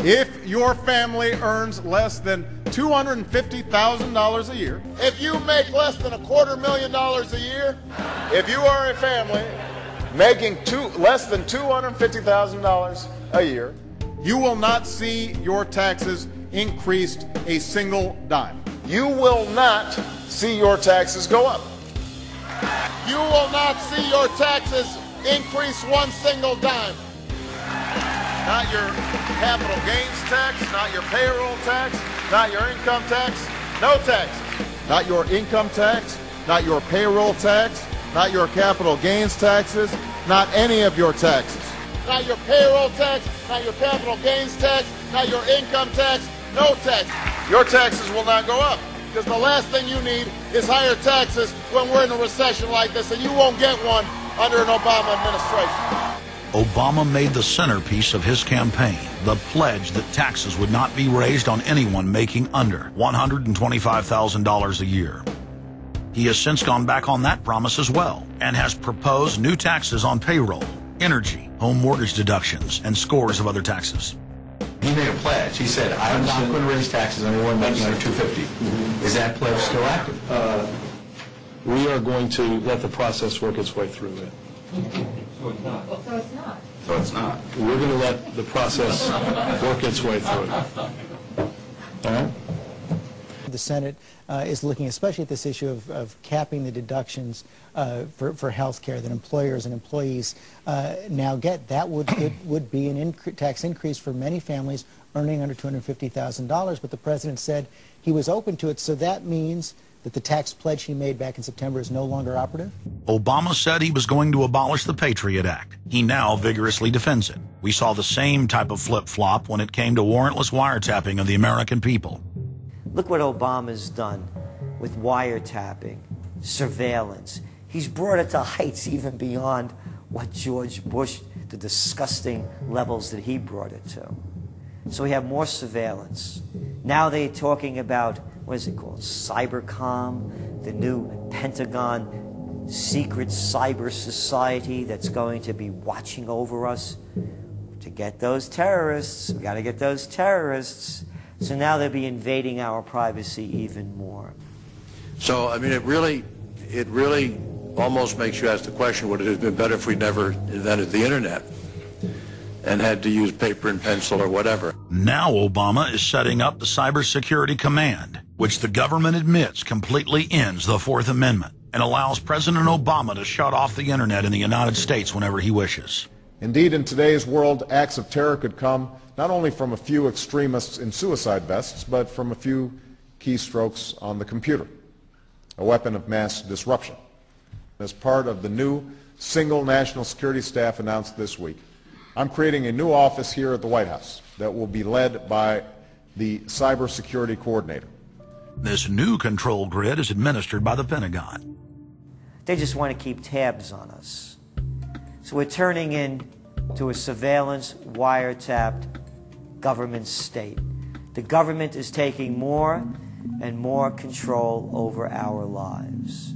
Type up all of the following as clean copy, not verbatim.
If your family earns less than $250,000 a year, if you make less than $250,000 a year, if you are a family making less than $250,000 a year, you will not see your taxes increased a single dime. you will not see your taxes go up. You will not see your taxes increase one single dime. Not your capital gains tax, not your payroll tax, not your income tax, no tax. Not your income tax, not your payroll tax, not your capital gains taxes, not any of your taxes. Not your payroll tax, not your capital gains tax, not your income tax, no tax. Your taxes will not go up. Because the last thing you need is higher taxes when we're in a recession like this, and you won't get one under an Obama administration. Obama made the centerpiece of his campaign the pledge that taxes would not be raised on anyone making under $125,000 a year. He has since gone back on that promise as well and has proposed new taxes on payroll, energy, home mortgage deductions, and scores of other taxes. He made a pledge. He said, I'm not going to raise taxes on anyone making under $250,000. Is that pledge still active? We are going to let the process work its way through it. So it's not. So it's not. So it's not. We're going to let the process work its way through it. All right? The Senate is looking especially at this issue of capping the deductions for health care that employers and employees now get. That would be an tax increase for many families earning under $250,000, but the president said he was open to it, so that means that the tax pledge he made back in September is no longer operative? Obama said he was going to abolish the Patriot Act. He now vigorously defends it. We saw the same type of flip-flop when it came to warrantless wiretapping of the American people. Look what Obama's done with wiretapping, surveillance. He's brought it to heights even beyond what George Bush, the disgusting levels that he brought it to. So we have more surveillance. Now they're talking about, what is it called, Cybercom, the new Pentagon secret cyber society that's going to be watching over us. To get those terrorists, we got to get those terrorists. So now they'll be invading our privacy even more. So, I mean, it really almost makes you ask the question, would it have been better if we never invented the internet and had to use paper and pencil or whatever? Now Obama is setting up the Cybersecurity Command, which the government admits completely ends the Fourth Amendment and allows President Obama to shut off the internet in the United States whenever he wishes. Indeed, in today's world, acts of terror could come not only from a few extremists in suicide vests, but from a few keystrokes on the computer, a weapon of mass disruption. As part of the new single national security staff announced this week, I'm creating a new office here at the White House that will be led by the cybersecurity coordinator. This new control grid is administered by the Pentagon. They just want to keep tabs on us. So we're turning into a surveillance, wiretapped government state. The government is taking more and more control over our lives.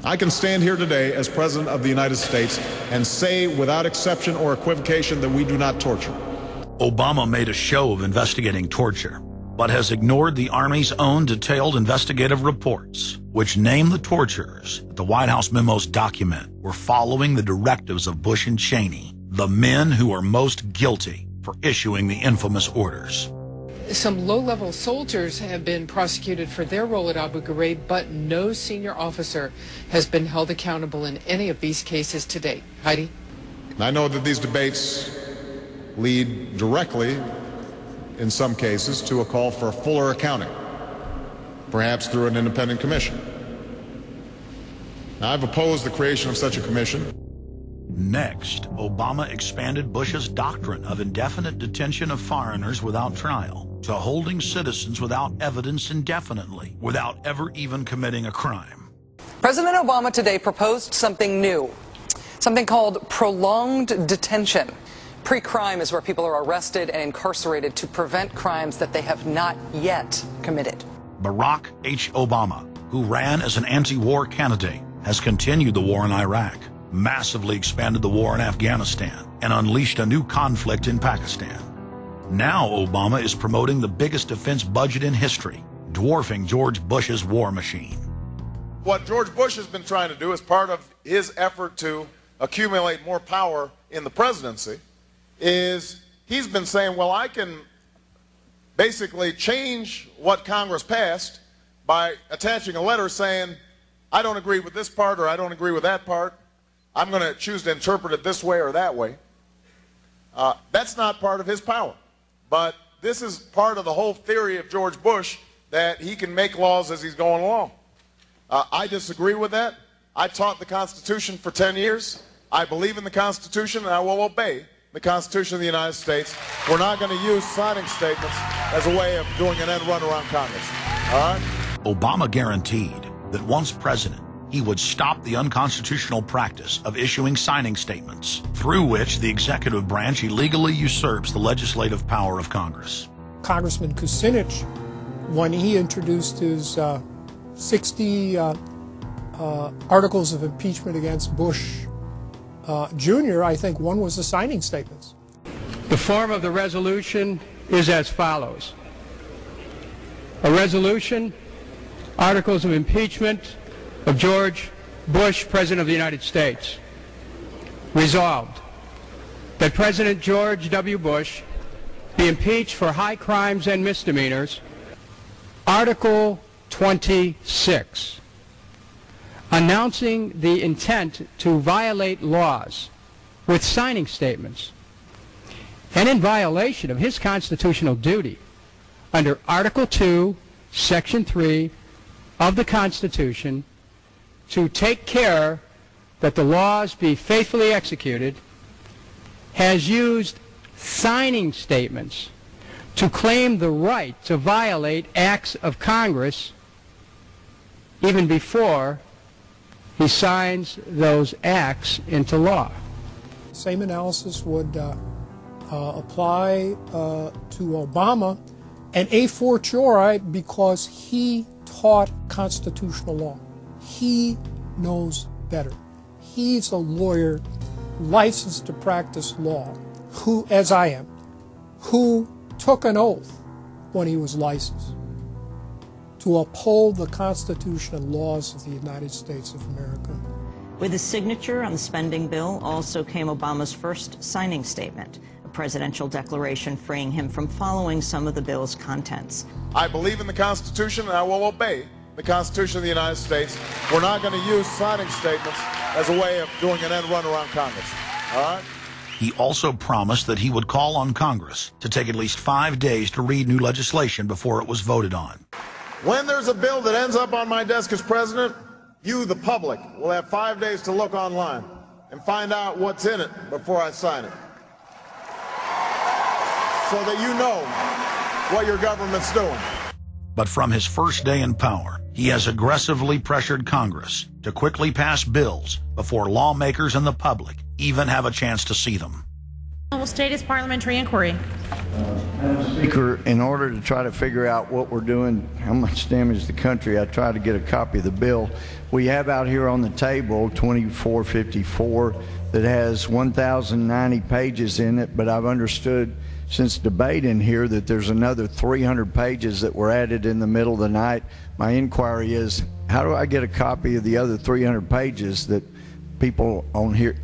I can stand here today as President of the United States and say without exception or equivocation that we do not torture. Obama made a show of investigating torture, but has ignored the Army's own detailed investigative reports, which name the torturers that the White House memos document were following the directives of Bush and Cheney, the men who are most guilty for issuing the infamous orders. Some low-level soldiers have been prosecuted for their role at Abu Ghraib, but no senior officer has been held accountable in any of these cases to date. Heidi? I know that these debates lead directly, in some cases, to a call for a fuller accounting, perhaps through an independent commission. Now, I've opposed the creation of such a commission. Next, Obama expanded Bush's doctrine of indefinite detention of foreigners without trial to holding citizens without evidence indefinitely, without ever even committing a crime. President Obama today proposed something new, something called prolonged detention. Pre-crime is where people are arrested and incarcerated to prevent crimes that they have not yet committed. Barack H. Obama, who ran as an anti-war candidate, has continued the war in Iraq. massively expanded the war in Afghanistan, and unleashed a new conflict in Pakistan. Now Obama is promoting the biggest defense budget in history, dwarfing George Bush's war machine. What George Bush has been trying to do as part of his effort to accumulate more power in the presidency is he's been saying, well, I can basically change what Congress passed by attaching a letter saying, I don't agree with this part or I don't agree with that part. I'm going to choose to interpret it this way or that way. That's not part of his power. But this is part of the whole theory of George Bush, that he can make laws as he's going along. I disagree with that. I taught the Constitution for 10 years. I believe in the Constitution, and I will obey the Constitution of the United States. We're not going to use signing statements as a way of doing an end run around Congress. All right? Obama guaranteed that once president, he would stop the unconstitutional practice of issuing signing statements, through which the executive branch illegally usurps the legislative power of Congress. Congressman Kucinich, when he introduced his 60 articles of impeachment against Bush Jr., I think one was the signing statements. The form of the resolution is as follows. A resolution, articles of impeachment of George Bush, President of the United States. Resolved, that President George W. Bush be impeached for high crimes and misdemeanors. Article 26, announcing the intent to violate laws with signing statements, and in violation of his constitutional duty under Article 2, Section 3 of the Constitution, to take care that the laws be faithfully executed, has used signing statements to claim the right to violate acts of Congress even before he signs those acts into law. Same analysis would apply to Obama, and a fortiori because he taught constitutional law. He knows better. He's a lawyer licensed to practice law, who, as I am, who took an oath when he was licensed to uphold the Constitution and laws of the United States of America. With his signature on the spending bill also came Obama's first signing statement, a presidential declaration freeing him from following some of the bill's contents. I believe in the Constitution, and I will obey the Constitution of the United States. We're not going to use signing statements as a way of doing an end run around Congress. All right? He also promised that he would call on Congress to take at least 5 days to read new legislation before it was voted on. When there's a bill that ends up on my desk as president, you, the public, will have 5 days to look online and find out what's in it before I sign it, so that you know what your government's doing. But from his first day in power, he has aggressively pressured Congress to quickly pass bills before lawmakers and the public even have a chance to see them. Will state his parliamentary inquiry. Speaker, in order to try to figure out what we're doing, how much damage the country, I tried to get a copy of the bill. We have out here on the table 2454 that has 1,090 pages in it, but I've understood since debate in here that there's another 300 pages that were added in the middle of the night. My inquiry is, how do I get a copy of the other 300 pages that people on here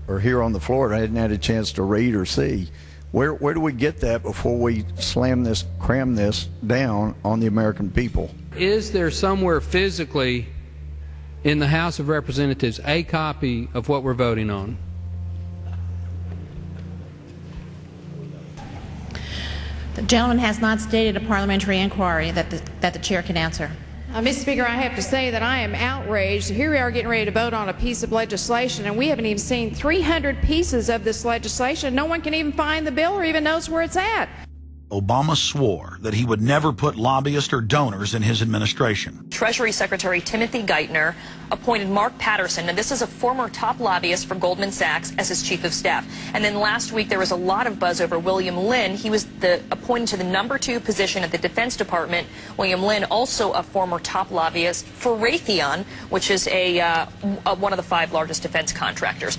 or here on the floor hadn't had a chance to read or see? Where do we get that before we cram this down on the American people? Is there somewhere physically in the House of Representatives a copy of what we're voting on? The gentleman has not stated a parliamentary inquiry that the chair can answer. Mr. Speaker, I have to say that I am outraged. Here we are getting ready to vote on a piece of legislation, and we haven't even seen 300 pieces of this legislation. No one can even find the bill or even knows where it's at. Obama swore that he would never put lobbyists or donors in his administration. Treasury Secretary Timothy Geithner appointed Mark Patterson, and this is a former top lobbyist for Goldman Sachs, as his chief of staff. And then last week there was a lot of buzz over William Lynn. He was appointed to the #2 position at the Defense Department. William Lynn, also a former top lobbyist for Raytheon, which is one of the 5 largest defense contractors.